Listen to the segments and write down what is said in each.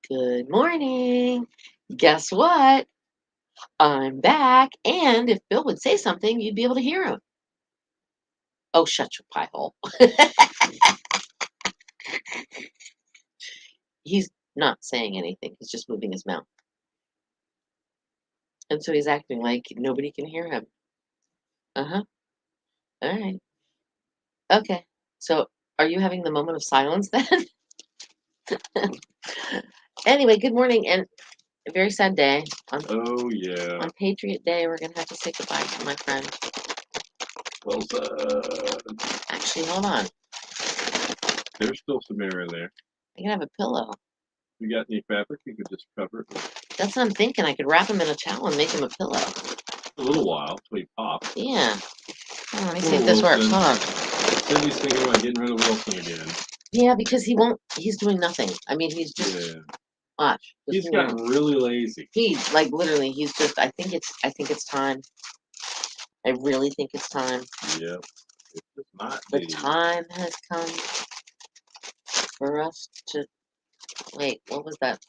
Good morning. Guess what? I'm back. And if Bill would say something, you'd be able to hear him. Oh, shut your pie hole. He's not saying anything. He's just moving his mouth. And so he's acting like nobody can hear him. Uh-huh. All right. Okay. So are you having the moment of silence then? Anyway, good morning and a very sad day. Oh, yeah. On Patriot Day, we're going to have to say goodbye to my friend. Well said. Actually, hold on. There's still some air in there. I can have a pillow. You got any fabric? You could just cover it. That's what I'm thinking. I could wrap him in a towel and make him a pillow. A little while till he pops. Yeah. Hold on, let me see if this works. Hold on. Cindy's thinking about getting rid of Wilson again. Yeah, because he won't. He's doing nothing. I mean, he's just watch. He's gotten really lazy. He's like literally. He's just. I think it's time. I really think it's time. Yep. It's just not. The time has come for us to. Wait, what was that?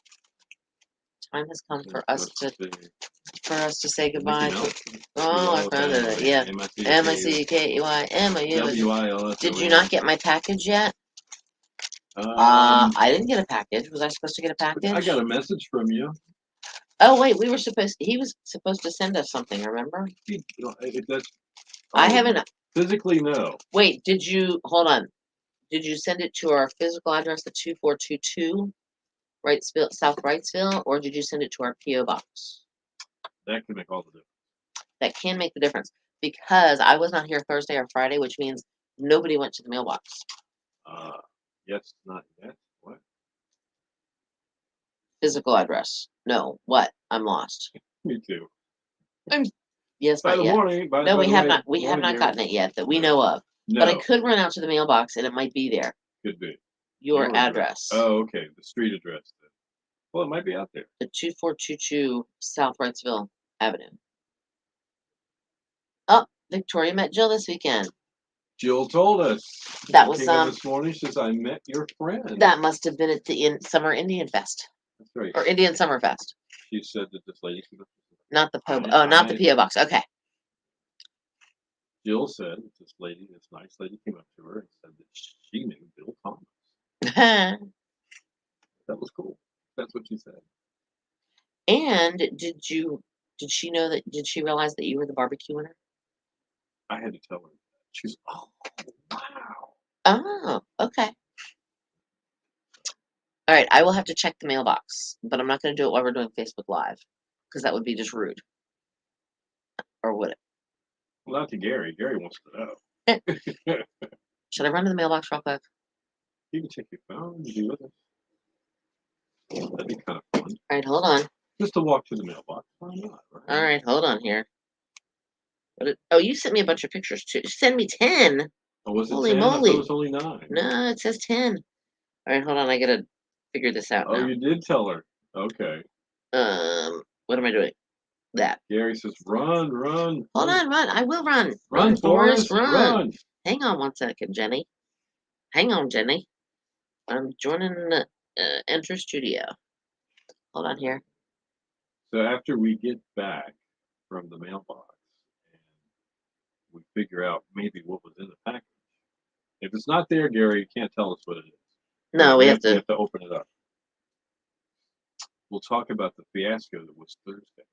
Time has come for us to say goodbye. Oh, I found it. Yeah. M-I-C-K-E-Y M-O-U. Did you not get my package yet? I didn't get a package. Was I supposed to get a package? I got a message from you. Oh wait, he was supposed to send us something, remember? I haven't physically, no. Wait, hold on. Did you send it to our physical address at 2422 Wrightsville, South Wrightsville, or did you send it to our P.O. box? That can make all the difference. That can make the difference because I was not here Thursday or Friday, which means nobody went to the mailbox. Yes, not yet. What? Physical address. No. What? I'm lost. Me too. Yes, by not the yet. Morning, no, we have not. We have not gotten it yet that we know of. No. But I could run out to the mailbox and it might be there. Could be. Your address. Oh, okay. The street address. Well, it might be out there. The 2422 South Wrightsville Avenue. Oh, Victoria met Jill this weekend. Jill told us. That was this morning. She says, I met your friend. That must have been at the Summer Indian Fest. That's right. Or Indian Summer Fest. She said that this lady. Not the not the P.O. box. Okay. Jill said this nice lady came up to her and said that she knew Bill Thomas. That was cool. That's what she said. And did she realize that you were the barbecue winner? I had to tell her. She's, oh, wow. Oh, okay. All right, I will have to check the mailbox, but I'm not going to do it while we're doing Facebook Live, because that would be just rude. Or would it? Well, not to Gary. Gary wants to know. Should I run to the mailbox real quick? You can check your phone and be with us. That'd be kind of fun. All right, hold on. Just to walk to the mailbox. Why not? Right? All right, hold on here. You sent me a bunch of pictures too. Send me 10. Oh, was it Holy 10? moly. I thought it was only 9. No, it says 10. All right, hold on. I got to figure this out now. You did tell her. Okay. What am I doing? That. Gary says, run. Hold on, run. I will run. Run, Forrest, run. Hang on one second, Jenny. Hang on, Jenny. I'm joining the Enter Studio. Hold on here. So after we get back from the mailbox and we figure out maybe what was in the package, if it's not there, Gary, you can't tell us what it is. No, we have to open it up. We'll talk about the fiasco that was Thursday.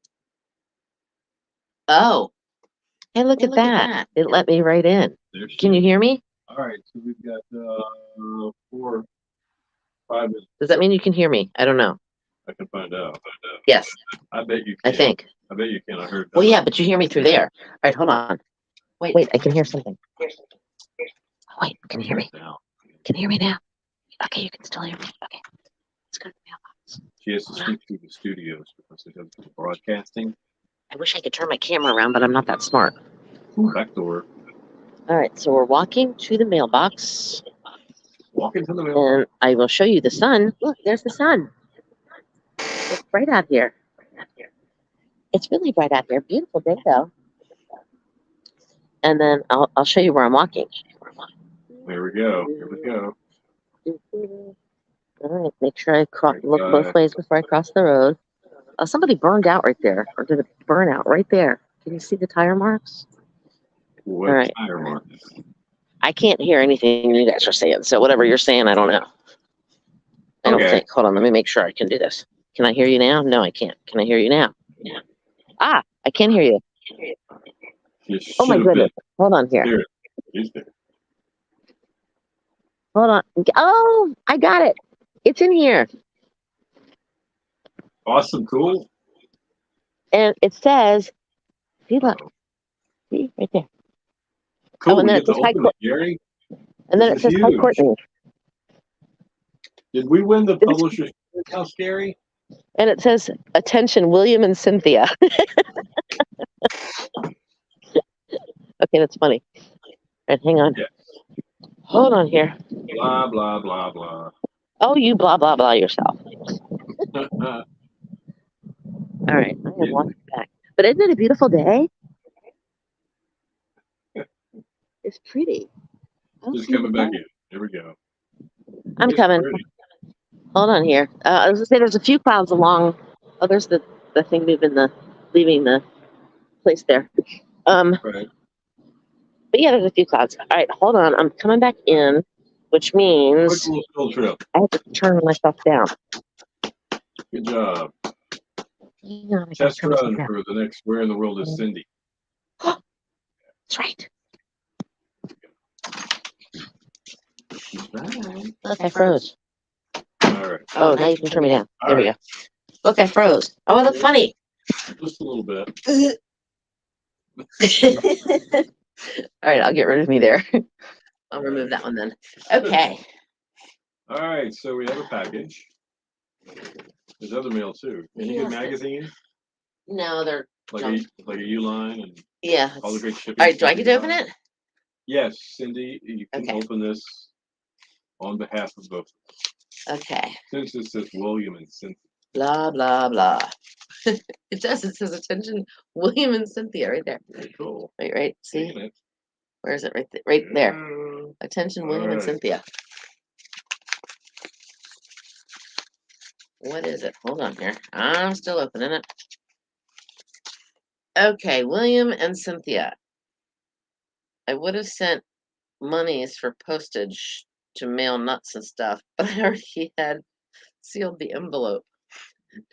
Oh. Hey, look at that. It let me right in. Can you hear me? All right, so we've got 4, 5 minutes. Does that mean you can hear me? I don't know. I can find out. Yes. I bet you can. I think. I bet you can. I heard. Well, yeah, but you hear me through there. All right, hold on. Wait, I can hear something. Oh, wait, can you hear me? Can you hear me now? Okay, you can still hear me. Okay. Let's go to the mailbox. She has to speak through the studios because it does the broadcasting. I wish I could turn my camera around, but I'm not that smart. Back door. All right, so we're walking to the mailbox. Walking to the mailbox. And I will show you the sun. Look, there's the sun. It's bright out here. It's really bright out here. Beautiful day, though. And then I'll show you where I'm walking. There we go. Here we go. All right, make make sure I look both ways before I cross the road. Somebody burned out right there, or did it burn out right there? Can you see the tire marks? What All right. tire marks? I can't hear anything you guys are saying, so whatever you're saying, I don't know. I don't Okay. think. Hold on, let me make sure I can do this. Can I hear you now? No, I can't. Can I hear you now? Yeah. Ah, I can hear you. You Oh my should have goodness. Hold on here. There. He's there. Hold on. Oh, I got it. It's in here. Awesome, cool. And it says, see, look. Uh-oh. See, right there. Cool. And We then get to open it, Gary. And then This it says, is hi, huge. Courtney. Did we win the Publisher's House, Gary? And it says, attention, William and Cynthia. Okay, that's funny. All right, hang on. Yeah. Hold on here. Blah, blah, blah, blah. Oh, you blah, blah, blah yourself. All right, I am walking back. But isn't it a beautiful day? It's pretty. Just coming back in. Here we go. I'm coming. Pretty. Hold on here. I was gonna say there's a few clouds along. Oh, there's the thing leaving the place there. Right. But yeah, there's a few clouds. All right, hold on. I'm coming back in, which Quick means little field trip. I have to turn myself down. Good job. Hang on, I gotta Test turn myself run down. for the next Where in the World is Cindy? That's right. Look, I froze. All right. Oh, now you can turn me down. There we go. Look, I froze. Oh, I look funny. Just a little bit. All right, I'll get rid of me there. I'll remove that one then. Okay. All right, so we have a package. There's other mail too. Any good Yes. magazines? No, they're Like junk. a Uline and Yeah. all the great shipping. All right, do I get to open it? Yes, Cindy, you can Okay. open this on behalf of both. Okay. Since it says William and Cynthia. Blah blah blah. It does. It says attention, William and Cynthia, right there. Very cool. Right. See, Taking it. where is it? Right there. Mm, Attention, William and Alright. Cynthia. What is it? Hold on here. I'm still opening it. Okay, William and Cynthia. I would have sent monies for postage to mail nuts and stuff, but I already had sealed the envelope.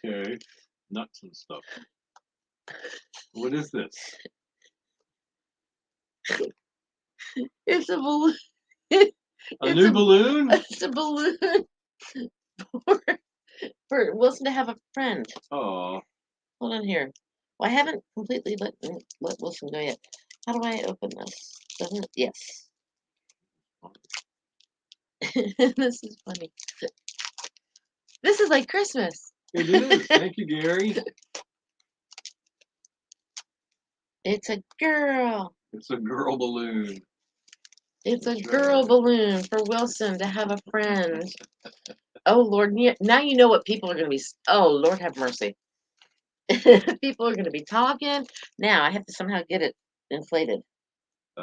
Okay. Nuts and stuff. What is this? It's a balloon. A new balloon? It's a balloon for Wilson to have a friend. Oh, Hold on here. Well, I haven't completely let Wilson go yet. How do I open this? Doesn't it? Yes. This is funny. This is like Christmas. it is. Thank you, Gary. It's a girl. It's a girl balloon. It's a That's girl right. balloon for Wilson to have a friend. Oh Lord, now you know what people are going to be. Oh Lord, have mercy. People are going to be talking. Now I have to somehow get it inflated. I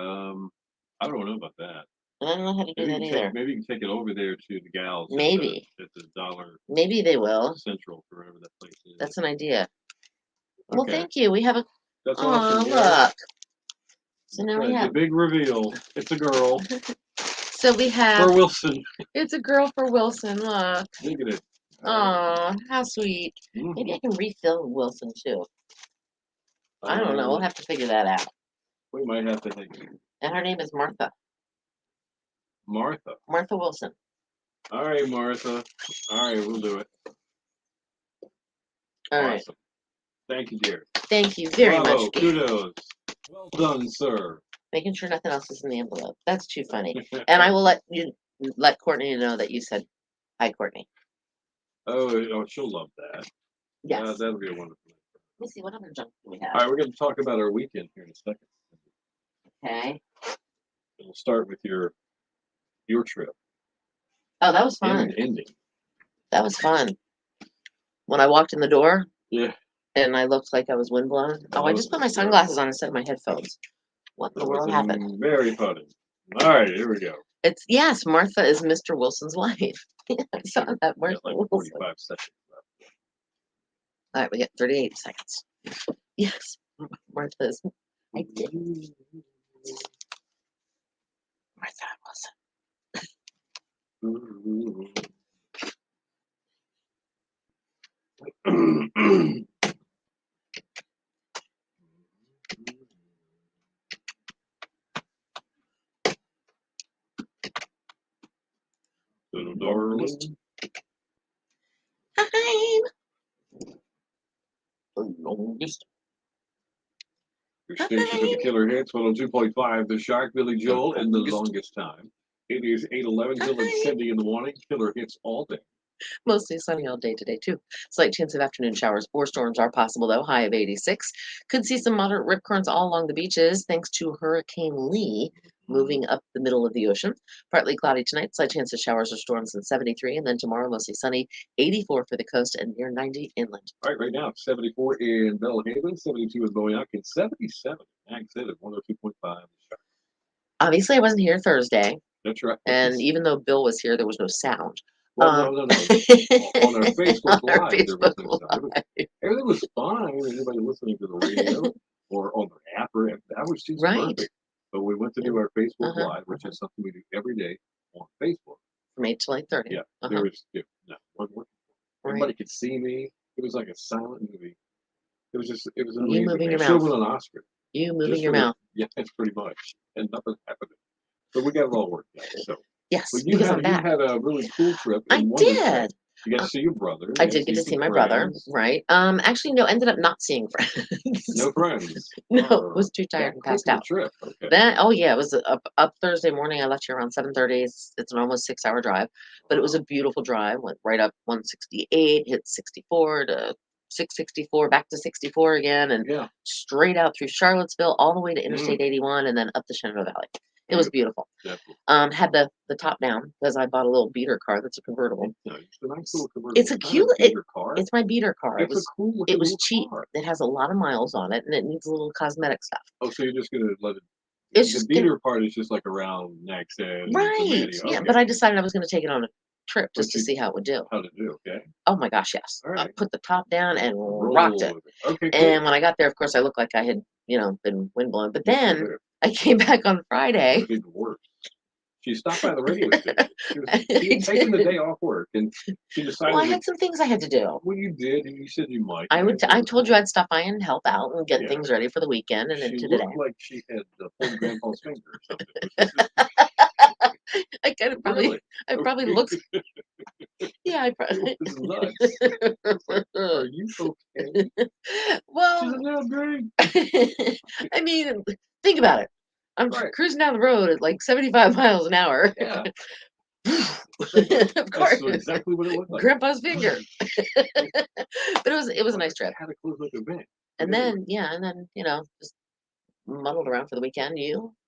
don't know about that. I don't know how to do that either. Maybe you can take it over there to the gals. Maybe. At the Dollar Maybe they will. Central, wherever that place is. That's an idea. Well, Okay. thank you. We have a. That's Oh, awesome. Gary. look. So now we The have. big reveal. It's a girl. So we have. For Wilson. It's a girl for Wilson. Look. Look at it. Oh, how sweet. Mhm. Maybe I can refill Wilson too. I don't know. We'll have to figure that out. We might have to think. And her name is Martha. Martha. Martha Wilson. All right, Martha. All right, we'll do it. All right. Awesome. Thank you, dear. Thank you very Bravo, much. Gary. kudos. Well done, sir. Making sure nothing else is in the envelope. That's too funny. And I will let Courtney know that you said hi, Courtney. Oh, she'll love that. Yes. That'll be a wonderful thing. Let me see what other junk do we have. All right, we're going to talk about our weekend here in a second. Okay. We'll start with your trip. Oh, that was fun. And ending. That was fun. When I walked in the door. Yeah. And I looked like I was windblown. Oh, I just put my sunglasses on instead of my headphones. What in the world happened? Very funny. All right, here we go. It's yes, Martha is Mr. Wilson's wife. I saw that We Martha got like Wilson. 45 seconds left. All right, we got 38 seconds. Yes, Martha is. I did. Martha Wilson. Little darling. Time. The longest. Your station for the killer hits 102.5. The Shark, Billy Joel, and the longest time. It is 8:11 till it's Cindy in the morning. Killer hits all day. Mostly sunny all day today, too. Slight chance of afternoon showers or storms are possible, though. High of 86. Could see some moderate rip currents all along the beaches thanks to Hurricane Lee moving up the middle of the ocean. Partly cloudy tonight. Slight chance of showers or storms in 73. And then tomorrow, mostly sunny. 84 for the coast and near 90 inland. All right now, 74 in Belhaven, 72 in Boyac, and 77 in Ag City at 102.5. The Shark. Obviously, I wasn't here Thursday. That's right. And even though Bill was here, there was no sound. Well, no. On our Facebook On our Live, there was no sound. Live. Everything was fine. Anybody listening to the radio or on the app, or that was just Right. perfect. But we went to do our Facebook Uh-huh, Live, which is something we do every day on Facebook. From 8 till 8:30. Yeah, Uh-huh. there was no wasn't working. Everybody could see me. It was like a silent movie. It was amazing. moving your It should've mouth. won an Oscar. You moving Just your for the- mouth. Yeah, that's pretty much. And nothing happened. But we got it all worked out. So, Yes, but because I'm back. you had a really cool trip. I in Wonderland. did. You got to see your brother. I and did get to some see my brother, friends. right? Actually, no, ended up not seeing friends. No friends. No, was too tired and passed out. Trip. Okay. Oh yeah, it was up Thursday morning. I left here around 7:30. It's an almost 6-hour drive, but it was a beautiful drive. Went right up 168, hit 64 to 664, back to 64 again, and Yeah. straight out through Charlottesville, all the way to Interstate 81, and then up the Shenandoah Valley. It was beautiful. Definitely. Had the top down because I bought a little beater car that's a convertible. Yeah, it's a nice little convertible. It's a cute car. It's my beater car. It's a cool looking It was little cheap. car. It has a lot of miles on it, and it needs a little cosmetic stuff. Oh, so you're just gonna let it? It's The just beater part is just like around Nags Head and right. Cincinnati. Yeah, Okay. but I decided I was going to take it on a trip just to you- see how it would do. How to do? Okay. Oh my gosh, yes! All I right. put the top down and Roll rocked it. with it. Okay. Cool. And when I got there, of course, I looked like I had, been windblown. But Yes, you then did. I came back on Friday. It's even worse. She stopped by the radio station. She was I taking the did. day off work, and she decided. Well, I had some things I had to do. Well, you did, and you said you might. I told you I'd stop by and help out and get Yeah. things ready for the weekend and She into looked today. like she had pulled Grandpa's finger or something. I kind of probably, Really? I probably looked. Yeah, I It probably. was nuts. It's like, are you okay? She Well, said, no, great. I mean, think about it. I'm Right. cruising down the road at like 75 miles an hour. Yeah. Of course, That's exactly what it looked like. Grandpa's finger. But it was a nice trip. Had a close look event. And then just muddled around for the weekend.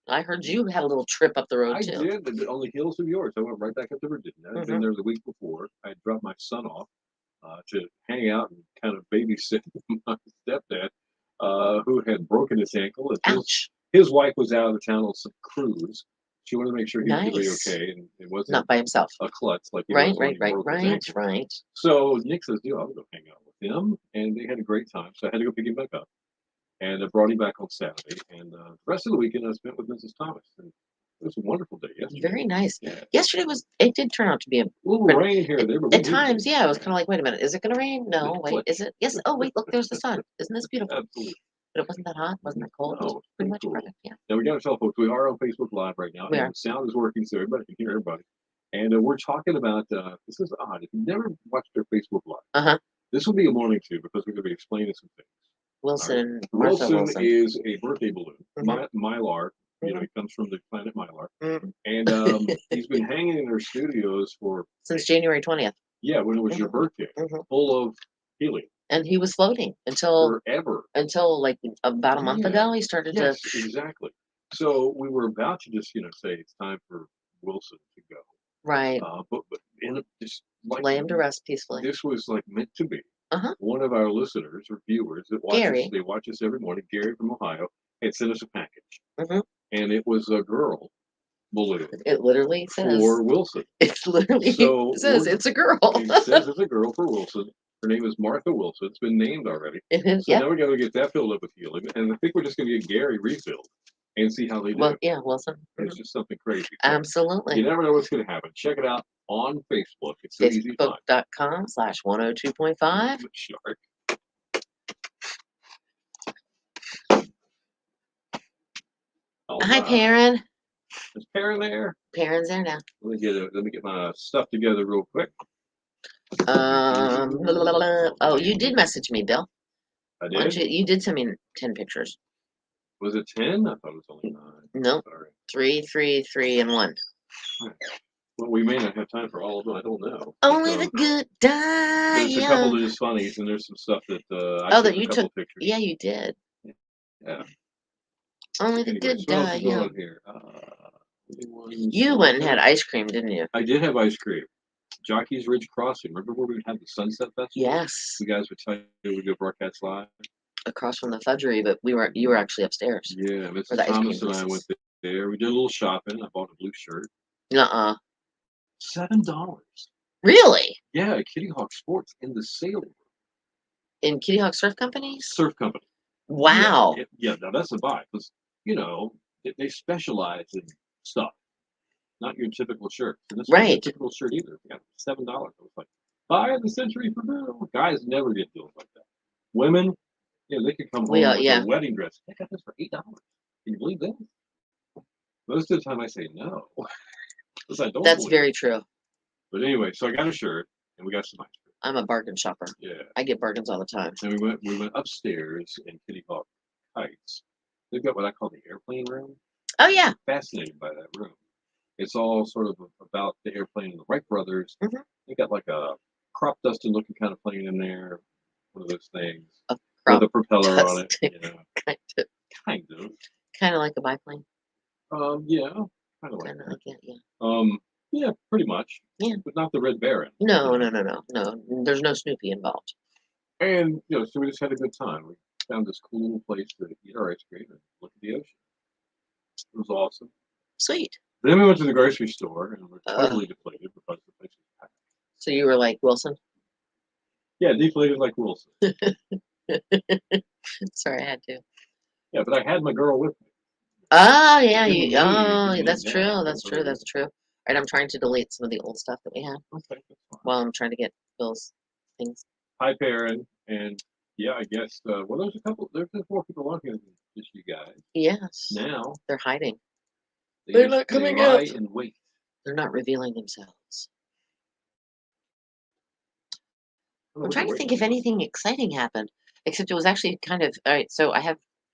I heard you had a little trip up the road I too. did, but on the heels of yours. I went right back up to Virginia. I'd been there the week before. I dropped my son off to hang out and kind of babysit my stepdad, who had broken his ankle. And Ouch! his wife was out of town on some cruise. She wanted to make sure he was going to be Nice. okay, and it wasn't Not by himself. a klutz like he Right, was when right, he right, broke his right, ankle. right. So Nick says, "Dude, I'll go hang out with him," and they had a great time. So I had to go pick him back up, and I brought him back on Saturday. And the rest of the weekend I spent with Mrs. Thomas, and it was a wonderful day yesterday. Very nice. Yeah. Yesterday it did turn out to be a little rain here and there, but at times, yeah, it was kind of like, wait a minute, is it going to rain? No, It's wait, like- is it? Yes. Oh, wait, look, there's the sun. Isn't this beautiful? Absolutely. But it wasn't that hot, wasn't that cold. It was No, it's pretty pretty much cool. perfect. Yeah. Now we got to tell folks we are on Facebook Live right now, We and are. the sound is working, so everybody can hear everybody. And we're talking about this is odd. If you've never watched our Facebook Live, this will be a morning too because we're going to be explaining some things. Wilson, Martha Wilson is a birthday balloon, Mhm. Mylar. You know, Mhm. he comes from the planet Mylar, Mm. and he's been hanging in our studios for Since January 20th. when it was your birthday, Mhm. full of helium And he was floating until forever. like about a month Yeah. ago. He started Yes, to. exactly. So we were about to just say it's time for Wilson to go, Right. but just like Lay him to rest peacefully. this was like meant to be. Uh-huh. One of our listeners or viewers that watch Gary. us, they watch us every morning. Gary from Ohio had sent us a package, Mhm. and it was a girl Baloo It literally says. for Wilson. It literally So says we're- it's a girl. It says it's a girl for Wilson. Her name is Martha Wilson. It's been named already. It is. So Yep. now we got to get that filled up with helium, and I think we're just going to get Gary refilled and see how they do. Well, yeah, Wilson. It's just something crazy. So Absolutely. you never know what's going to happen. Check it out on Facebook. It's so easy to find. Facebook.com/102.5. Shark. Hi, Perrin. Is Perrin there? Perrin's there now. Let me get my stuff together real quick. Oh, you did message me, Bill. I Why don't did. you did send me 10 pictures. Was it 10? I thought it was only 9. Nope. Sorry. 3, 3, 3, and 1. Well, we may not have time for all of them. I don't know. Only But, the good die there's a couple young. that is funnies, and there's some stuff that I Oh, took that a you couple took. pictures. Yeah, you did. Yeah. Only the Anyways, good what else die is going young. on here? You went and had ice cream, didn't you? I did have ice cream. Jockey's Ridge Crossing. Remember where we had the Sunset Festival? Yes. You guys would tell you we go broadcast live. Across from the fudgery, but you were actually upstairs. Yeah, Where Mrs. the ice cream Thomas and I places. went there. We did a little shopping. I bought a blue shirt. Uh-uh. $7. Really? Yeah, Kitty Hawk Sports in the sale room. In Kitty Hawk Surf Companies? Surf company. Wow. Yeah, now that's a buy because they specialize in stuff, not your typical shirt. And this wasn't Right. a typical shirt either. They got $7. I was like, buy of the century for Bill. Guys never get deals like that. Women, they could come home with yeah. a wedding dress. I got this for $8. Can you believe that? Most of the time I say no. Because I don't That's believe very it. true. But anyway, so I got a shirt and we got some ice cream. I'm a bargain shopper. Yeah. I get bargains all the time. And we went upstairs in Kitty Hawk Heights. They've got what I call the airplane room. Oh, yeah. I'm fascinated by that room. It's all sort of about the airplane and the Wright brothers. Mhm. They got like a crop dusting looking kind of plane in there. One of those things. A With a propeller on it. dusting. Kind of. Kind of like a biplane. Yeah. Kind of like Kind of that. like it, yeah. Yeah, pretty much. Yeah. But not the Red Baron. No. There's no Snoopy involved. And, so we just had a good time. We found this cool little place to eat our ice cream and look at the ocean. It was awesome. Sweet. Then we went to the grocery store and we're totally deflated because the place was packed. So you were like Wilson? Yeah, deflated like Wilson. Sorry, I had to. Yeah, but I had my girl with me. Oh, yeah. Didn't need to That's do true. that. That's true. That's true. Right, I'm trying to delete some of the old stuff that we had Okay, that's fine. while I'm trying to get Bill's things. Hi, Perrin. And yeah, I guess, there's more people on here than just you guys. Yes. Now, They're hiding. they They're not coming lie out. and wait. They're not revealing themselves. I'm trying to think if anything exciting happened, except it was actually kind of, all right, so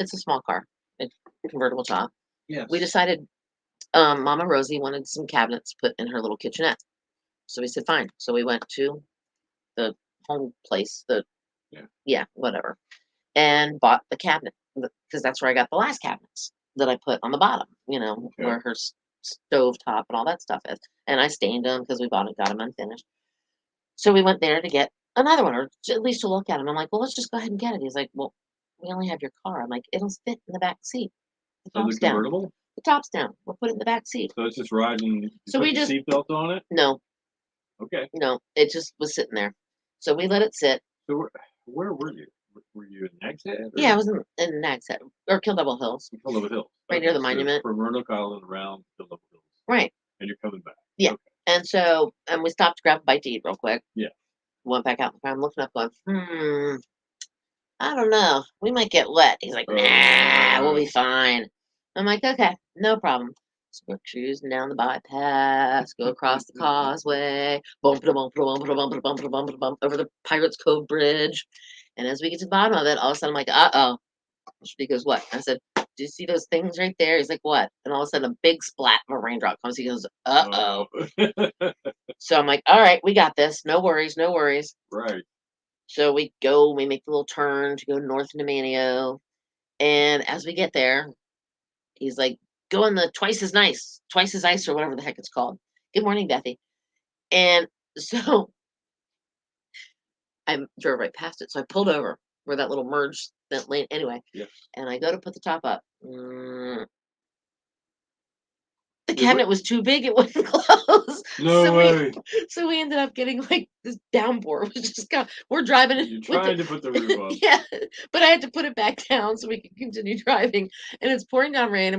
it's a small car, a convertible top. Yes. We decided Mama Rosie wanted some cabinets put in her little kitchenette. So we said, fine. So we went to the home place, whatever, and bought the cabinet because that's where I got the last cabinets that I put on the bottom, where her stove top and all that stuff is. And I stained them because we got them unfinished. So we went there to get another one, or at least to look at them. I'm like, well, let's just go ahead and get it. He's like, well, we only have your car. I'm like, it'll fit in the back seat. The top's down. Convertible? The top's down. We'll put it in the back seat. So it's just riding. So put we the just seatbelt on it. No, Okay. no, it just was sitting there. So we let it sit. So where were you? Were you in Nags Head? Yeah, I was in Nags Head or Kill Double Hills, Kill Double Hills. right near the monument. From Roanoke Island around Kill Double Hills. Right. And you're coming back. Yeah. Okay. And so, we stopped to grab a bite to eat real quick. Yeah. Went back out in the car. I'm looking up, going, I don't know. We might get wet. He's like, nah, we'll be fine. I'm like, okay, no problem. So we're cruising down the bypass, go across the causeway, bump, bump, bump, bump, bump, bump, bump, bump, over the Pirates Cove Bridge. And as we get to the bottom of it, all of a sudden I'm like, uh-oh. He goes, what? I said, do you see those things right there? He's like, what? And all of a sudden a big splat of a raindrop comes. He goes, uh-oh. So I'm like, all right, we got this. No worries, no worries. Right. So we make the little turn to go north into Manio. And as we get there, he's like, go in the twice as ice, or whatever the heck it's called. Good morning, Bethy. And so I drove right past it. So I pulled over where that little merge that lane anyway. Yes. And I go to put the top up. The cabinet was too big; it wouldn't close. No so way. so we ended up getting like this downpour. We just got. We're driving You're with trying to put the roof up. yeah, but I had to put it back down so we could continue driving. And it's pouring down rain,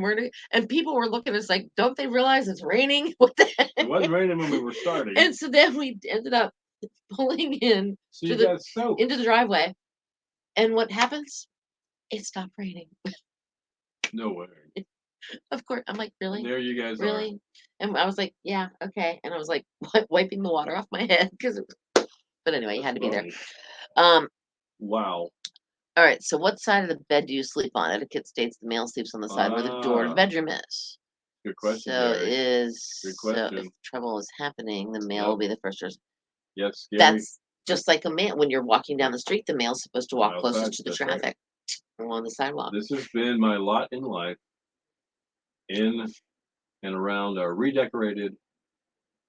and people were looking at us like, "Don't they realize it's raining? What the heck?" It wasn't raining when we were starting. And so then we ended up pulling in So to you the got soaked. into the driveway. And what happens? It stopped raining. No way. Of course, I'm like, And really, there you guys are. really, and I was like, yeah, okay, and I was like wiping the water off my head because. But anyway, you had to be there. Funny. Um. Wow. All right. So, what side of the bed do you sleep on? Etiquette states the male sleeps on the side where the door to the Ah. bedroom is. Good question, So Gary. Good so if question. trouble is happening, the male Yep. will be the first person. Yes, Gary. That's just like a man. When you're walking down the street, the male's supposed to walk No, closest facts, to the that's right. traffic along the sidewalk. This has been my lot in life, in and around our redecorated,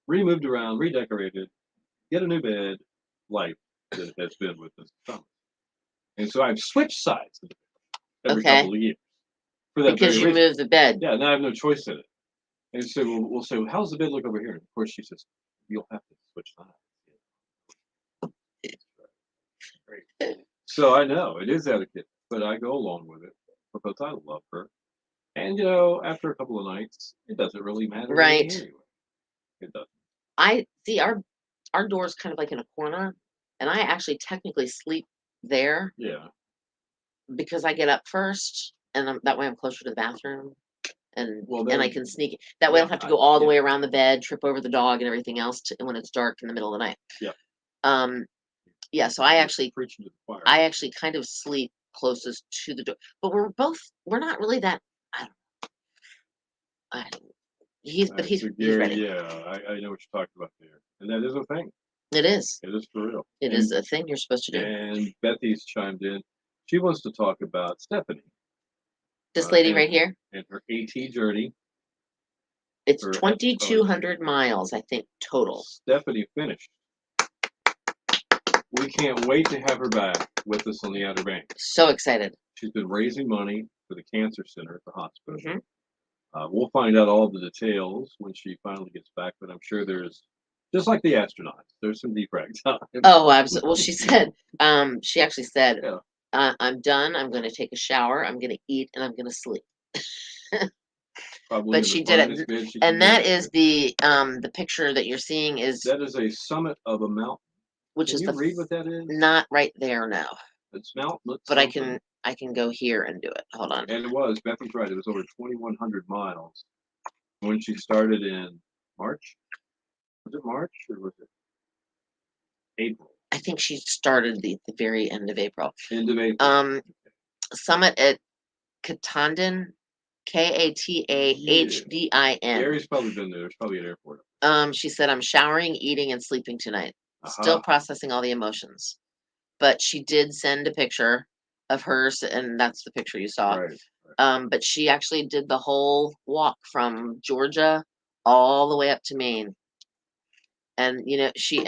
removed around, redecorated, get a new bed life that it has been with this summer. And so I've switched sides every Okay. couple of years for that Because very you reason. moved the bed. Yeah, now I have no choice in it. And so we'll say, well, how's the bed look over here? And of course, she says, you'll have to switch sides. Great. So I know it is etiquette, but I go along with it because I love her. And after a couple of nights, it doesn't really matter to me Right. anyway. It doesn't. I see our door's kind of like in a corner, and I actually technically sleep there Yeah. because I get up first, and that way I'm closer to the bathroom, and Well, I then, can sneak. That way I yeah, don't have to go all the yeah. way around the bed, trip over the dog and everything else when it's dark in the middle of the night. Yeah. Yeah. So You're preaching to the choir. I actually kind of sleep closest to the door, but we're not really that. I don't. I don't So he's Gary, ready. yeah, I know what you're talking about there, and that is a thing. It is. It is for real. It is a thing you're supposed to do. And Bethy's chimed in. She wants to talk about Stephanie. This lady and, right here. And her AT journey. It's 2,200 miles, I think, total. Stephanie finished. We can't wait to have her back with us on the Outer Banks. So excited. She's been raising money for the cancer center at the hospital. Mm-hmm. We'll find out all the details when she finally gets back, but I'm sure there's, just like the astronauts, there's some defrag time. Oh, absolutely. Well, she said, she actually said, Yeah. I'm done. I'm going to take a shower. I'm going to eat, and I'm going to sleep. Probably But she did it, and that is the picture that you're seeing is that is a summit of a mountain. Which Can is you read what that is? Not right there now. It's Mount. But I can go here and do it. Hold on. And it was Bethy's right. It was over 2,100 miles when she started in March. Was it March or was it April? I think she started the very end of April. End of April. Summit at Katandin, Katahhdin. Gary's probably been there. There's probably an airport. She said, I'm showering, eating, and sleeping tonight. Uh-huh. Still processing all the emotions. But she did send a picture of hers, and that's the picture you saw. Right. But she actually did the whole walk from Georgia all the way up to Maine. And she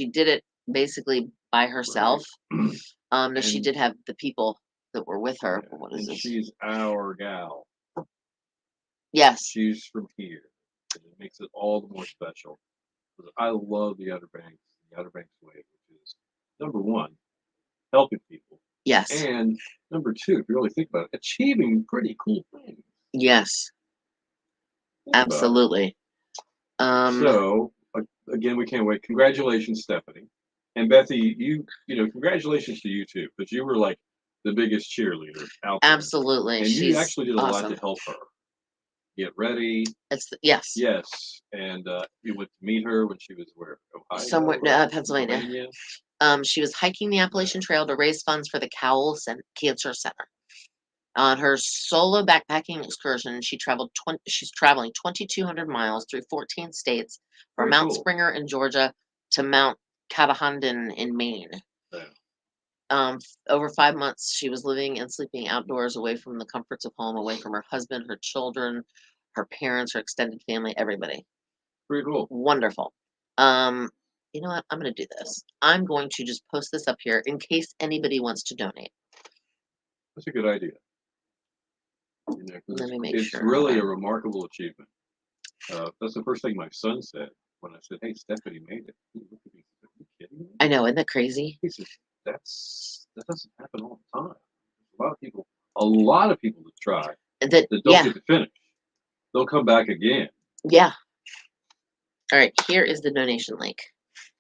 did it basically by herself. Right. She did have the people that were with her. Yeah, what is this? She's our gal. Yes. She's from here. And it makes it all the more special. I love the Outer Banks way, which is number one, helping people. Yes. And number two, if you really think about it, achieving pretty cool things. Yes. Absolutely. So again, we can't wait. Congratulations, Stephanie. And Bethy, congratulations to you too, because you were like the biggest cheerleader out there. Absolutely. And you actually did a lot to help her get ready. Yes. Yes. And you went to meet her when she was where? Ohio? Somewhere, Pennsylvania. She was hiking the Appalachian Trail to raise funds for the Cowell Cancer Center. On her solo backpacking excursion, she's traveling 2,200 miles through 14 states, from Mount Springer in Georgia to Mount Katahndin in Maine. Yeah. Over 5 months, she was living and sleeping outdoors, away from the comforts of home, away from her husband, her children, her parents, her extended family, everybody. Pretty cool. Wonderful. You know what? I'm going to do this. I'm going to just post this up here in case anybody wants to donate. That's a good idea. Let me make sure. It's really a remarkable achievement. That's the first thing my son said when I said, "Hey, Stephanie made it." He looked at me and said, "Are you kidding me?" I know, isn't that crazy? He says, that doesn't happen all the time. There's a lot of people that try That that don't yeah, get to finish. They'll come back again. yeah. All right, here is the donation link.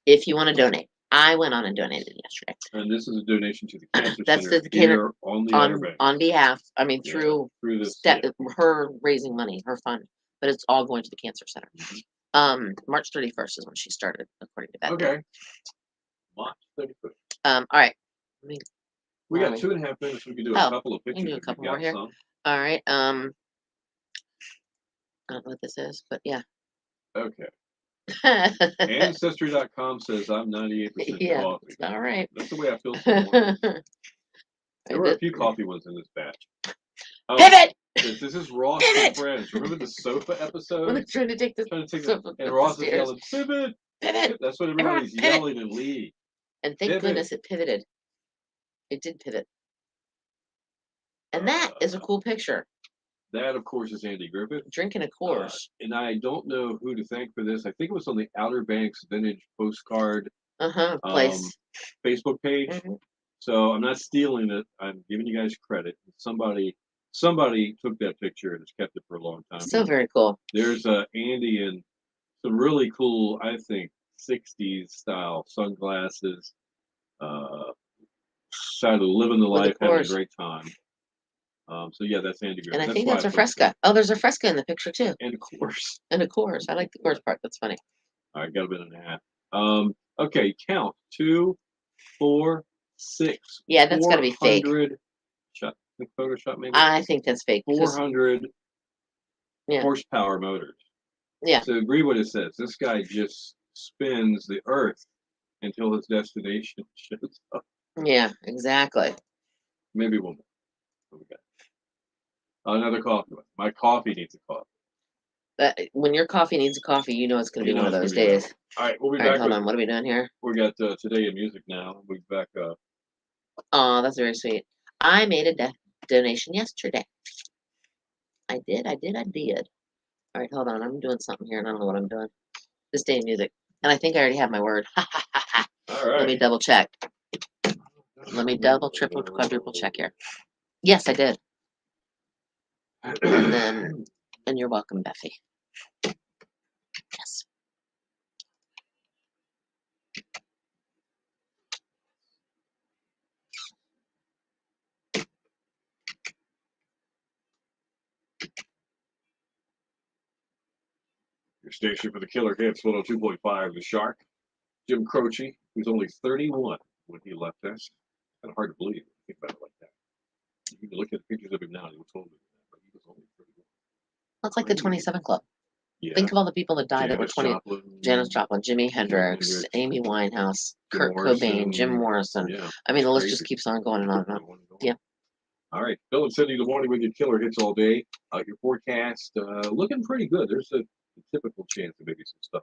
If you want to donate, I went on and donated yesterday. And this is a donation to the cancer That's center the here on the Outer Banks. on behalf. I mean, Yeah, through through this. her raising money, her fund, but it's all going to the cancer center. March 31st is when she started, according to that. Okay. March 31st. All right. We got 2.5 minutes. We can do a couple of we pictures. can do a if couple you more got here. some. All right. I don't know what this is, but yeah. Okay. Ancestry.com says I'm 98% yeah. coffee. All right. That's the way I feel somewhere. There were a few coffee ones in this batch. Pivot! This is Ross and Friends. Remember the sofa episode? When they're trying to take the sofa and Ross is upstairs. yelling, "Pivot! Pivot! That's what everybody's yelling in League. And thank goodness it pivoted. It did pivot. And that is a cool picture. That, of course, is Andy Griffith. Drinking a Coors. And I don't know who to thank for this. I think it was on the Outer Banks Vintage Postcard place. Facebook page. Mm-hmm. So I'm not stealing it. I'm giving you guys credit. Somebody took that picture and has kept it for a long time. So very cool. There's Andy in some really cool, I think, 60s style sunglasses. Decided to living the life, having a great time. So yeah, that's Andy Griffith. And I think that's a Fresca. Oh, there's a Fresca in the picture too. And of course. And of course. I like the course part. That's funny. All right, got a minute and a half. Okay, count 2, 4, 6. Yeah, that's got to be fake. Photoshop maybe? I think that's fake. 400 horsepower motors. Yeah. So agree what it says. This guy just spins the earth until his destination shows up. Yeah, exactly. Maybe one more. What we got? Another coffee. My coffee needs a coffee. When your coffee needs a coffee, you know it's going to be one of those days. All right, we'll be back. Hold on. What are we doing here? We got Today in Music now. We'll be back. Oh, that's very sweet. I made a donation yesterday. I did. All right, hold on. I'm doing something here, and I don't know what I'm doing. This Day in Music. And I think I already have my word. All right. Let me double check. Let me double, triple, quadruple check here. Yes, I did. And you're welcome, Beffy. Yes. Your station for the Killer Hits, 102.5, The Shark. Jim Croce, who's only 31 when he left us. Kind of hard to believe when you think about it like that. You can look at pictures of him now, and he was older than that, but he was only 31. That's like the 27 Club. Yeah. Think of all the people that died that were 20. Janis Joplin, Jimi Hendrix, Amy Winehouse, Kurt Cobain, Jim Morrison. Yeah, I mean, the list just keeps on going and on and on. Yeah. All right. Bill and Cindy, good morning with your Killer Hits all day. Your forecast looking pretty good. There's a typical chance of maybe some stuff.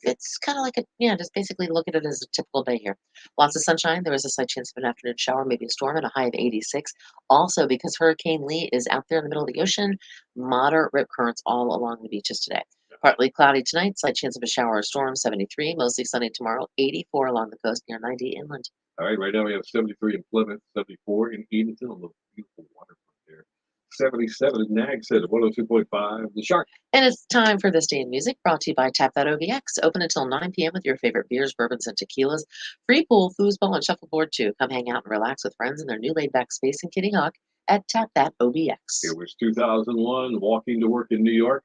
It's kind of like just basically look at it as a typical day here. Lots of sunshine. There is a slight chance of an afternoon shower, maybe a storm, and a high of 86. Also, because Hurricane Lee is out there in the middle of the ocean, moderate rip currents all along the beaches today. Partly cloudy tonight, slight chance of a shower or storm, 73. Mostly sunny tomorrow, 84 along the coast, near 90 inland. All right now we have 73 in Plymouth, 74 in Edenton, a little beautiful waterfront there. 77 in Nags Head, 102.5, The Shark. And it's time for This Day in Music, brought to you by Tap That OBX. Open until 9 p.m. with your favorite beers, bourbons, and tequilas. Free pool, foosball, and shuffleboard too. Come hang out and relax with friends in their new laid-back space in Kitty Hawk at Tap That OBX. It was 2001, walking to work in New York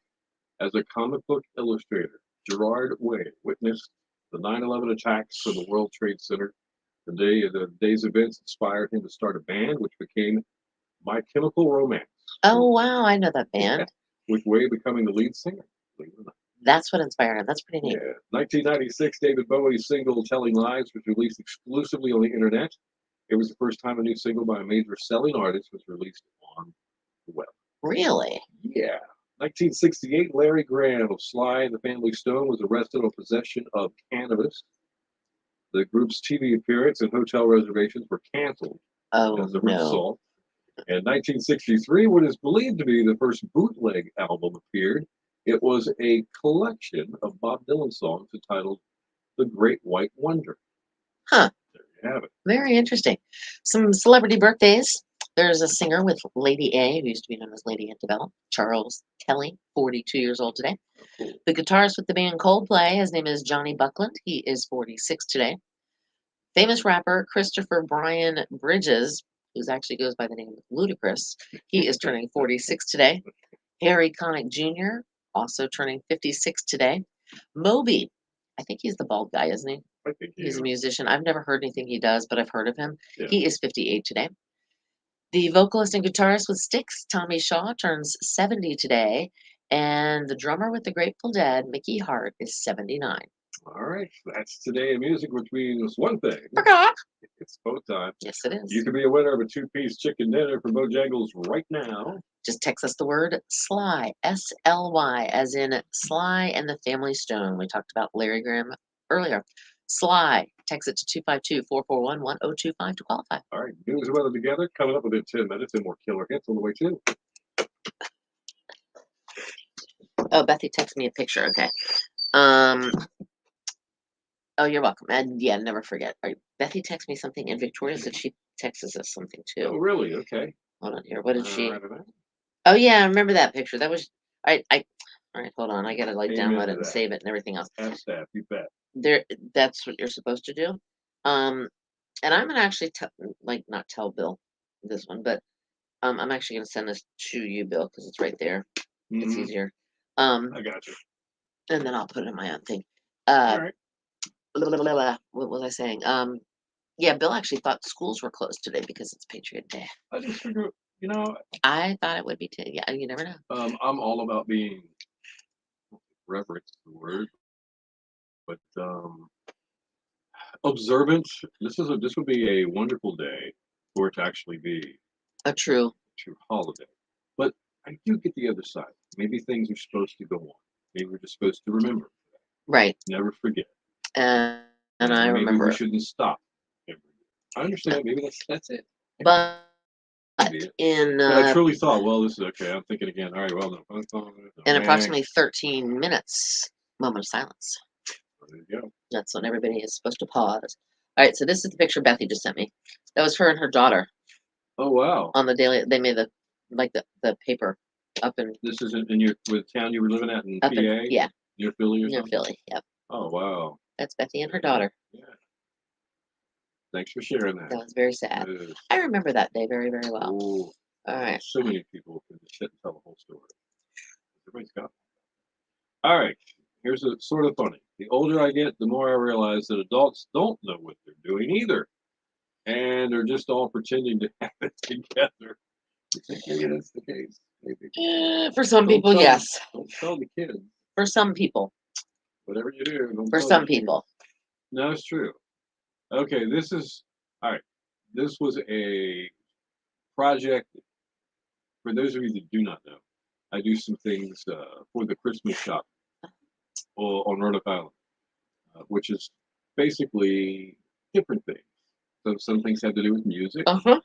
as a comic book illustrator. Gerard Way witnessed the 9/11 attacks from the World Trade Center. The day's events inspired him to start a band, which became My Chemical Romance. Oh, wow. I know that band. With Way becoming the lead singer. That's what inspired him. That's pretty neat. Yeah. 1996, David Bowie's single Telling Lies was released exclusively on the internet. It was the first time a new single by a major selling artist was released on the web. Really? Yeah. 1968, Larry Graham of Sly and the Family Stone was arrested on possession of cannabis. The group's TV appearance and hotel reservations were canceled as a result. In 1963, what is believed to be the first bootleg album appeared. It was a collection of Bob Dylan songs entitled "The Great White Wonder." Huh. There you have it. Very interesting. Some celebrity birthdays. There's a singer with Lady A, who used to be known as Lady Antebellum, Charles Kelly, 42 years old today. Cool. The guitarist with the band Coldplay, his name is Johnny Buckland. He is 46 today. Famous rapper Christopher Brian Bridges, who actually goes by the name of Ludacris, he is turning 46 today. Harry Connick Jr., also turning 56 today. Moby, I think he's the bald guy, isn't he? I think He's a you. musician. I've never heard anything he does, but I've heard of him. Yeah. He is 58 today. The vocalist and guitarist with Styx, Tommy Shaw, turns 70 today. And the drummer with the Grateful Dead, Mickey Hart, is 79. All right, that's today in music, which means one thing. Forgot. It's both time. Yes, it is. You can be a winner of a two-piece chicken dinner from Bojangles right now. Just text us the word SLY, S-L-Y, as in Sly and the Family Stone. We talked about Larry Graham earlier. SLY, text it to 252-441-1025 to qualify. All right, news and weather together, coming up within 10 minutes, and more killer hits on the way too. Oh, Bethy texted me a picture. Okay. Oh, you're welcome. And yeah, never forget. All right, Bethy texted me something, and Victoria said she texts us something Oh, too. really? Okay. Hold on here. What did she? I don't know. Oh yeah, I remember that picture. That was I. All right, hold on. I gotta like Amen download to it and that. save it and everything else. Have staff, you bet. There, that's what you're supposed to do. And I'm gonna actually not tell Bill this one, but I'm actually gonna send this to you, Bill, because it's right there. It's Mhm. easier. I got you. And then I'll put it in my own thing. All right. What was I saying? Yeah, Bill actually thought schools were closed today because it's Patriot Day. I just figure, I thought it would be too. Yeah, you never know. I'm all about being reverence the word, but observant. This would be a wonderful day for it to actually be A true. true holiday. But I do get the other side. Maybe things are supposed to go on. Maybe we're just supposed to remember. Right. Never forget. And I maybe remember. we shouldn't stop. I understand. Maybe that's it. But Maybe it. in But I truly thought, well, this is okay. I'm thinking again. All right, well, no. in approximately 13 minutes, moment of silence. There you go. That's when everybody is supposed to pause. All right, so this is the picture Bethy just sent me. That was her and her daughter Oh wow. on the daily. They made the paper up in This is in your with the town you were living at in PA. yeah, Near Philly or near something. Philly. Yep, Oh wow. that's Bethy and her daughter. Yeah. Thanks for sharing that. That was very sad. I remember that day very, very well. Ooh, All right. so many people can just sit and tell the whole story. Everybody's got one. All right. Here's a sort of funny. The older I get, the more I realize that adults don't know what they're doing either. And they're just all pretending to have it together. You think maybe that's the case? Maybe. For some Don't people, tell yes. Don't tell the kids. For some people. Whatever you do, don't For tell some the kids. people. No, it's true. Okay, this is all right. This was a project. For those of you that do not know, I do some things for the Christmas shop on Roanoke Island, which is basically different things. So some things have to do with music. Uh-huh.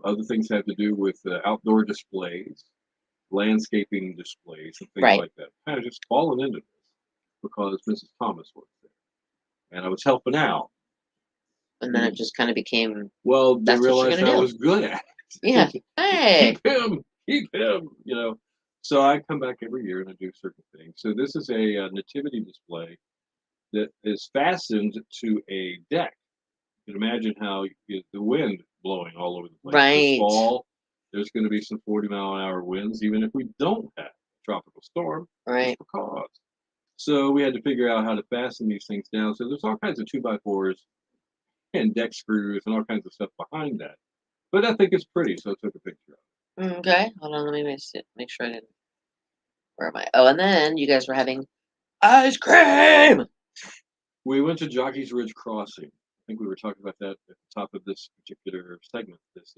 Other things have to do with outdoor displays, landscaping displays, and things Right. like that. Kind of just fallen into this because Mrs. Thomas worked there, and I was helping out. And then it just kind of became. Well, they That's what you're realized gonna I do. was good at it. Yeah. Hey. Keep him. So I come back every year and I do certain things. So this is a nativity display that is fastened to a deck. You can imagine how the wind blowing all over the place. Right. This fall, there's going to be some 40-mile-an-hour winds, even if we don't have a tropical storm. Right. Just because. So we had to figure out how to fasten these things down. So there's all kinds of 2x4s and deck screws and all kinds of stuff behind that. But I think it's pretty, so I took a picture of it. Okay. Hold on. Let me make sure I didn't. Where am I? Oh, and then you guys were having ice cream. We went to Jockey's Ridge Crossing. I think we were talking about that at the top of this particular segment this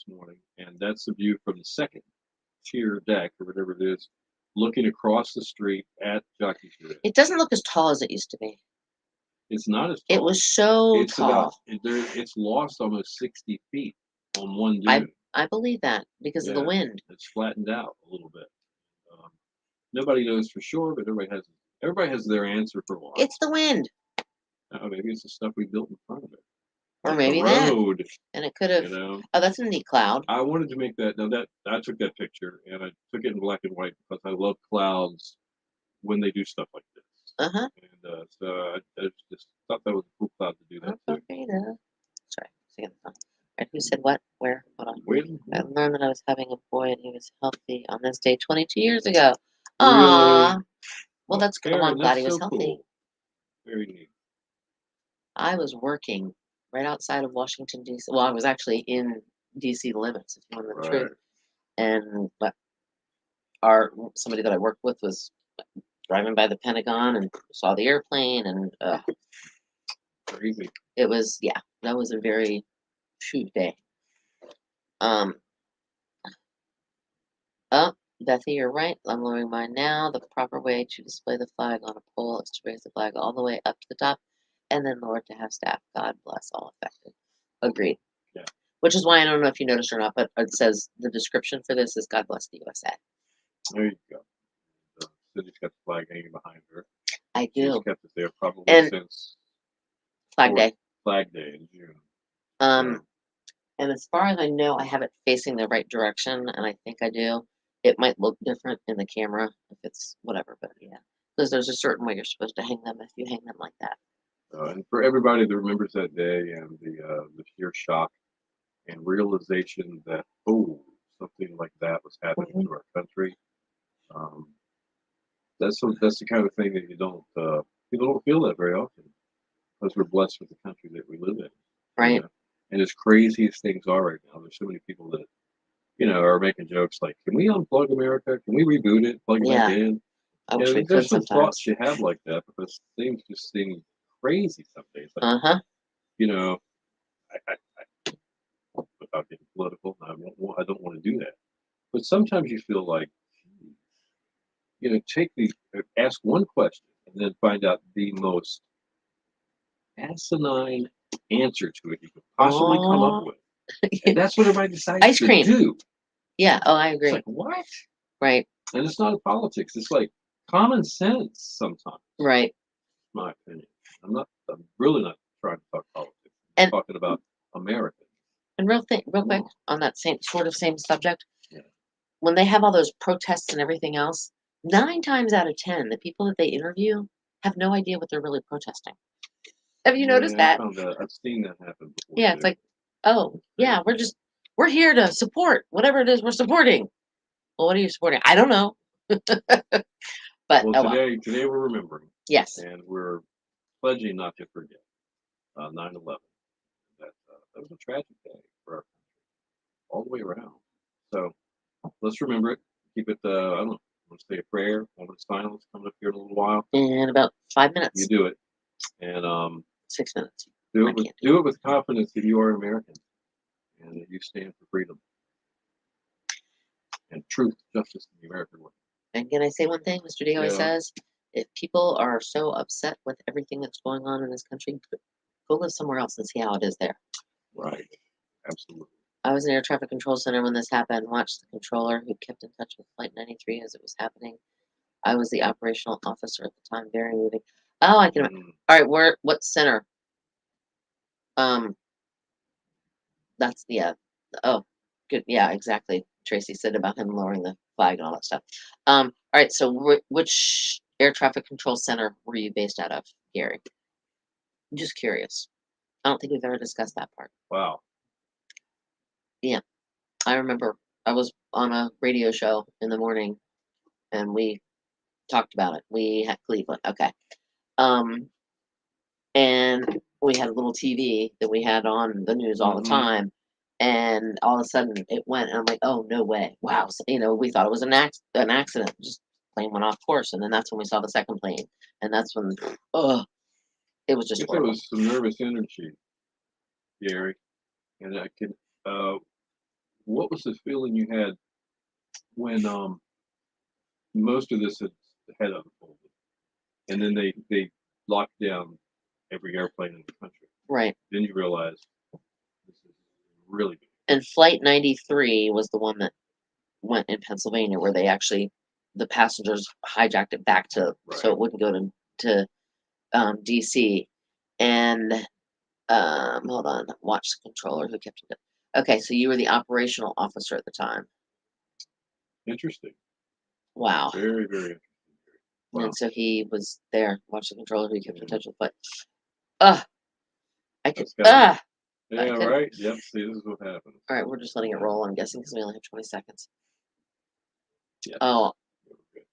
morning. And that's the view from the second tier deck or whatever it is, looking across the street at Jockey's Ridge. It doesn't look as tall as it used to be. It's not as tall. It was so it's tall. It's lost almost 60 feet on one dune. I believe that because of the wind. It's flattened out a little bit. Nobody knows for sure, but everybody has their answer for why. It's the wind, Maybe it's the stuff we built in front of it, or like maybe the that, road. and it could have. You know, Oh, that's a neat cloud. I wanted to make that. Now that I took that picture and I took it in black and white because I love clouds when they do stuff like this. Uh-huh. And so I just thought that was a cool cloud to do that too. Sorry, singing the song. Right, who said what? Where? Hold on. Waiting. I learned that I was having a boy and he was healthy on this day 22 years ago. Really? Aww. Well, that's good. Well, I'm Aaron, glad he that's was so healthy. cool. Very neat. I was working right outside of Washington, D.C. Well, I was actually in D.C. limits, if you want the truth. And but somebody that I worked with was driving by the Pentagon and saw the airplane, and Crazy. it was, yeah, that was a very shoot day. Oh, Bethy, you're right. I'm lowering mine now. The proper way to display the flag on a pole is to raise the flag all the way up to the top and then lower it to have staff. God bless all affected. Agreed. Yeah. Which is why I don't know if you noticed or not, but it says the description for this is God bless the USA. There you go. Cindy's got the flag hanging behind her. I She's do. kept it there probably And since Flag Day. Flag Day in June. And as far as I know, I have it facing the right direction, and I think I do. It might look different in the camera if it's whatever, but yeah. Because there's a certain way you're supposed to hang them if you hang them like that. And for everybody that remembers that day and the sheer shock and realization that, something like that was happening to our country, that's the kind of thing that people don't feel that very often because we're blessed with the country that we live in. Right. You know? And as crazy as things are right now, there's so many people that, are making jokes like, can we unplug America? Can we reboot it, plug it back in? I wish we could There's some sometimes. thoughts you have like that because things just seem crazy some days. Like, Uh-huh. I, without getting political, I don't want to do that. But sometimes you feel like, ask one question and then find out the most asinine answer to it you could possibly come up with. And that's what everybody decides Ice cream. to do. Yeah, I agree. It's like, what? Right. And it's not politics. It's like common sense sometimes. Right. My opinion. I'm really not trying to talk politics. I'm talking about Americans. And real quick on that same subject. Yeah. When they have all those protests and everything else, 9 times out of 10, the people that they interview have no idea what they're really protesting. Have you noticed that? I've seen that happen before. Yeah, it's like, oh, yeah, we're here to support whatever it is we're supporting. Well, what are you supporting? I don't know. But today we're remembering. Yes. And we're pledging not to forget 9/11. That was a tragic day for our country, all the way around. So let's remember it. Keep it. I don't know. Want to say a prayer? Moment of silence coming up here in a little while. In about 5 minutes. You do it, and 6 minutes. Do it with confidence that you are American and that you stand for freedom and truth, justice, and the American way. And can I say one thing? Mr. D always says, if people are so upset with everything that's going on in this country, go live somewhere else and see how it is there. Right. Absolutely. I was in Air Traffic Control Center when this happened, watched the controller who kept in touch with Flight 93 as it was happening. I was the operational officer at the time, very moving. Oh, I can. All right, what center? That's oh, good. Yeah, exactly. Tracy said about him lowering the flag and all that stuff. All right, so which air traffic control center were you based out of, Gary? I'm just curious. I don't think we've ever discussed that part. Wow. Yeah, I remember I was on a radio show in the morning, and we talked about it. We had Cleveland, okay. And we had a little TV that we had on the news all the time. And all of a sudden it went, and I'm like, oh, no way. Wow. So, we thought it was an accident. Just plane went off course. And then that's when we saw the second plane. And that's when, it was just horrible. It was some nervous energy, Gary. And what was the feeling you had when most of this had unfolded? And then they locked down every airplane in the country. Right. Then you realize this is really big. And Flight 93 was the one that went in Pennsylvania, where they actually, the passengers hijacked it back to so Right. it wouldn't go to DC. And hold on, watch the controller who kept it. Okay, so you were the operational officer at the time. Interesting. Wow. Very, very interesting. Wow. And so he was there, watch the controller who kept in touch with. But I could. Yeah, I couldn't. right. Yep. See, this is what happens. All right, we're just letting it roll. I'm guessing because we only have 20 seconds. Yeah. Oh, Okay.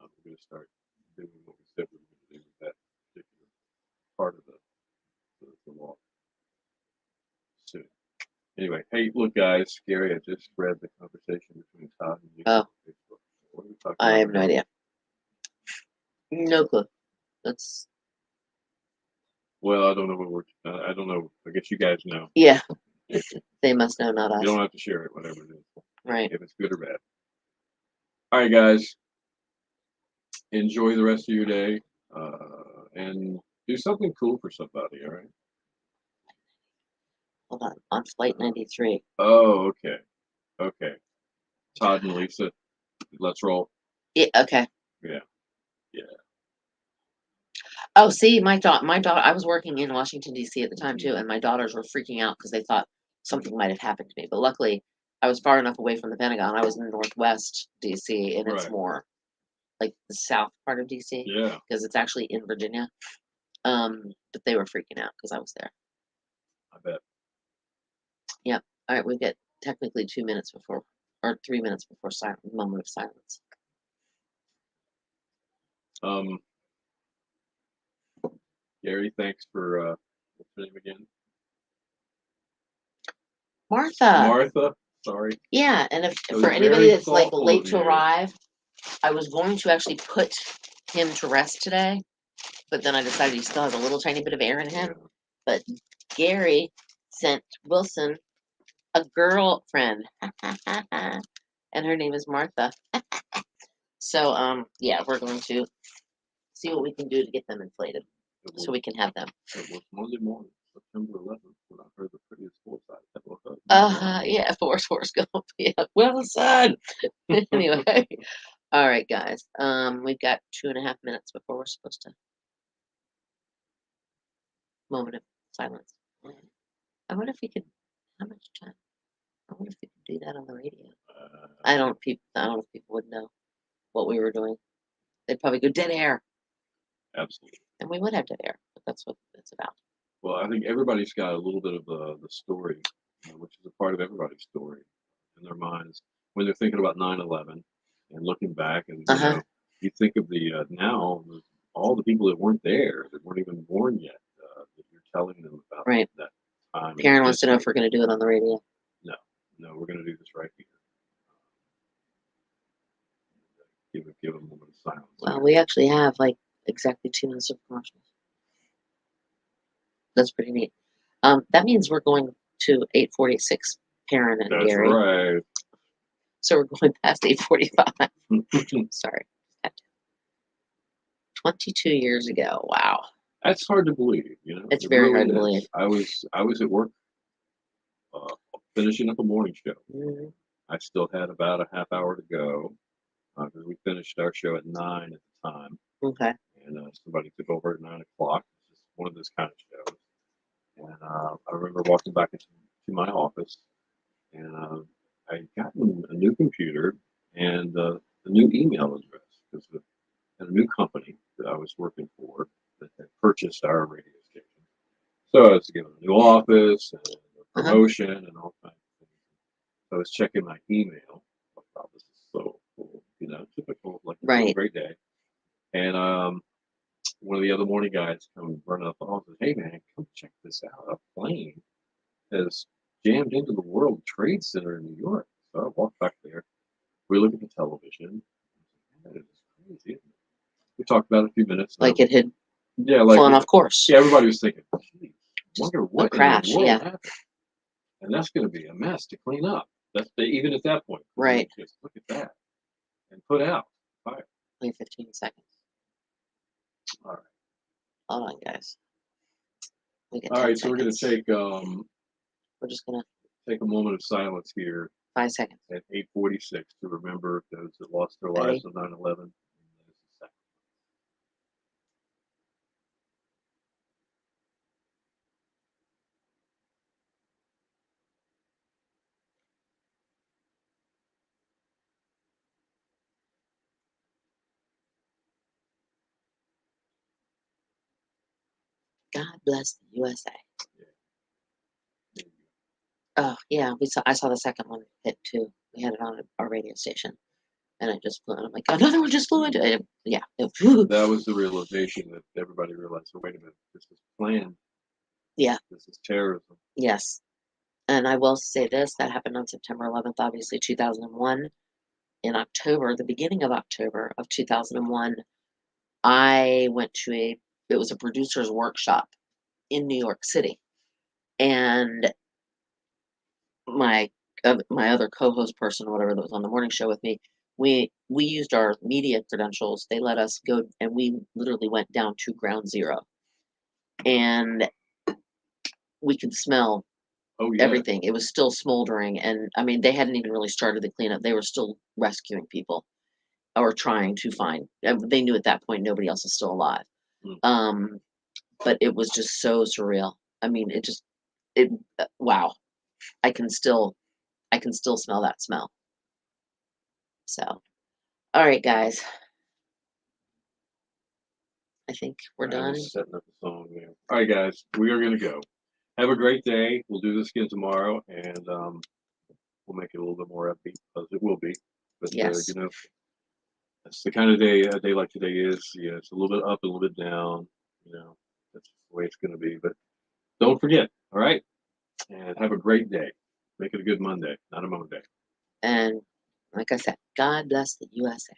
I'm going to start doing what we said we were going to do with that particular part of the law soon. Anyway, hey, look, guys, Gary, I just read the conversation between Todd and you on Facebook. What are we talking I about have no now? idea. No clue. That's Well, I don't know what I don't know. I guess you guys know. yeah. They must know, not us. You don't have to share it, whatever it is, Right. if it's good or bad. All right, guys. Enjoy the rest of your day, and do something cool for somebody. All right. Hold on flight 93. Oh, okay. Okay. Todd and Lisa, let's roll. Yeah. Okay. Yeah. Yeah. Oh, see, my daughter. I was working in Washington D.C. at the time too, and my daughters were freaking out because they thought something might have happened to me. But luckily, I was far enough away from the Pentagon. I was in Northwest D.C. and it's Right. more like the south part of D.C. Yeah. because it's actually in Virginia. But they were freaking out because I was there. I bet. Yep. All right, we get technically 2 minutes before, or 3 minutes before moment of silence. Gary, thanks for what's your name again? Martha. Martha. Sorry. Yeah, and if That was for anybody very that's like thoughtful late of to you. arrive, I was going to actually put him to rest today, but then I decided he still has a little tiny bit of air in him. Yeah. But Gary sent Wilson a girlfriend, and her name is Martha. So yeah, we're going to see what we can do to get them inflated so we can have them. It was Monday morning, September 11th, when I heard the prettiest voice I've ever heard. Yeah, Forrest Gump. Yeah, Wilson. Anyway, all right, guys. We've got 2.5 minutes before we're supposed to. Moment of silence. I wonder if we could. How much time? I wonder if we could do that on the radio. I don't know if people would know what we were doing. They'd probably go dead air. Absolutely. And we would have dead air, but that's what it's about. Well, I think everybody's got a little bit of the story, which is a part of everybody's story in their minds when they're thinking about 9/11 and looking back, and you think of the now all the people that weren't there, that weren't even born yet, that you're telling them about that time. Karen wants to know if we're going to do it on the radio. No, we're going to do this right here. Give a moment of silence. Well, we actually have like exactly 2 minutes of commercials. That's pretty neat. That means we're going to 8:46, Karen and Gary. That's right. So we're going past 8:45. Sorry. 22 years ago. Wow. That's hard to believe, It's very hard to believe. I was at work finishing up a morning show. Mm-hmm. I still had about a half hour to go because we finished our show at 9 at the time. Okay. And somebody took over at 9 o'clock. It's just one of those kind of shows. And I remember walking back into my office, and I had gotten a new computer and a new email address because a new company that I was working for that had purchased our radio station. So I was given a new office and a promotion and all kinds of things. So I was checking my email. I thought, this is so cool, typical, like a great day. And one of the other morning guys come running up the hall and says, "Hey man, come check this out. A plane has jammed into the World Trade Center in New York." So I walked back there. We look at the television. That is crazy, isn't it? We talked about it a few minutes. Like it had fallen off course. Yeah, everybody was thinking, geez, wonder what crash, in the world happened. And that's going to be a mess to clean up. Even at that point. Right. Just look at that. And put out fire. Only 15 seconds. All right. Hold on, guys. All right, so we're going to take we're just going to take a moment of silence here 5 seconds. at 8:46 to remember those that lost their Ready? lives on 9/11. God bless the USA. There you go. Oh yeah, I saw the second one hit too. We had it on our radio station, and it just flew. And I'm like, another one just flew into it. Yeah. That was the realization that everybody realized. So wait a minute, this is planned. Yeah. This is terrorism. Yes. And I will say this: that happened on September 11th, obviously 2001. In October, the beginning of October of 2001, I went to it was a producer's workshop in New York City, and my other co-host person or whatever that was on the morning show with me, we used our media credentials. They let us go, and we literally went down to ground zero, and we could smell Oh yeah. everything. It was still smoldering, and I mean, they hadn't even really started the cleanup. They were still rescuing people or trying to find. They knew at that point nobody else is still alive. Mm. But it was just so surreal. I mean, it wow. I can still smell that smell. So, all right, guys. I think we're I done. was setting up the song there. All right, guys, we are gonna go. Have a great day. We'll do this again tomorrow, and we'll make it a little bit more upbeat because it will be. But Yes. you know, that's the kind of day a day like today is. Yeah, it's a little bit up, a little bit down. You know, that's the way it's gonna be. But don't forget. All right, and have a great day. Make it a good Monday, not a Monday. And like I said, God bless the USA.